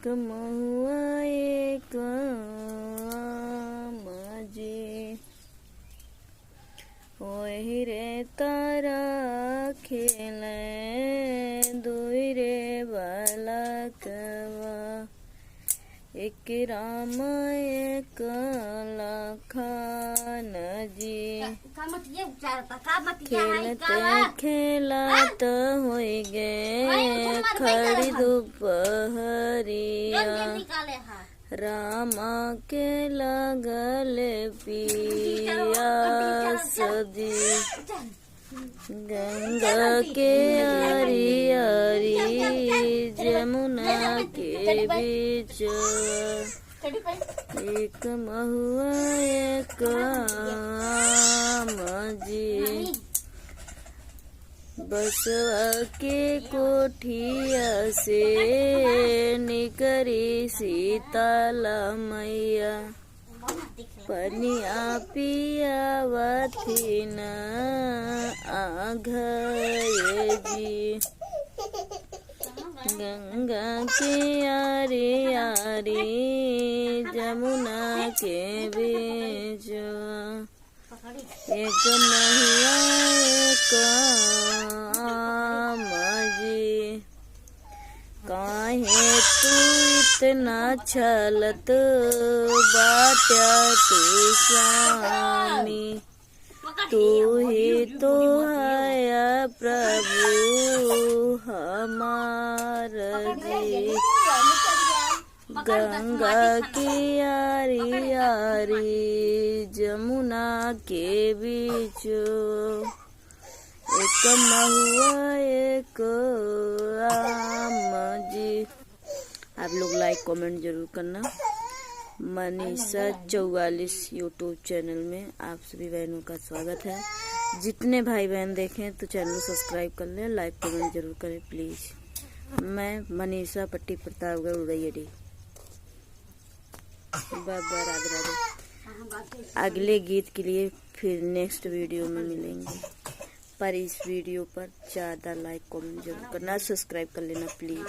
एक महुआ एक आम जी, ओहि रे तारा खेले दुई रे बालकवा, एक राम एक लखन जी, खेलते खेलत होई गे खड़ी दोपहरिया, रामा के लगल पियास जी, गंगा के आरी आरी जमुना के बीच, एक महुआ एक आम जी, बसवा के कोठिया से निकरी सीताला मैया, पनिया पियावती न आघये जी, गंगा के आरी आरी जमुना के बीच, एक महुआ एक आम जी, काहे तू इतना छलत बाट्या तू स्वामी, तू ही तो है प्रभु हमार जी, गंगा की आरी आरी जमुना के बीच, एक महुआ एक आम जी। आप लोग लाइक कमेंट जरूर करना। मनीषा 44 यूट्यूब चैनल में आप सभी बहनों का स्वागत है। जितने भाई बहन देखें तो चैनल सब्सक्राइब कर लें, लाइक कमेंट जरूर करें प्लीज। मैं मनीषा पट्टी प्रतापगढ़ उदयडी। बाबा राधे राधे। अगले गीत के लिए फिर नेक्स्ट वीडियो में मिलेंगे, पर इस वीडियो पर ज़्यादा लाइक कमेंट जरूर करना, सब्सक्राइब कर लेना प्लीज।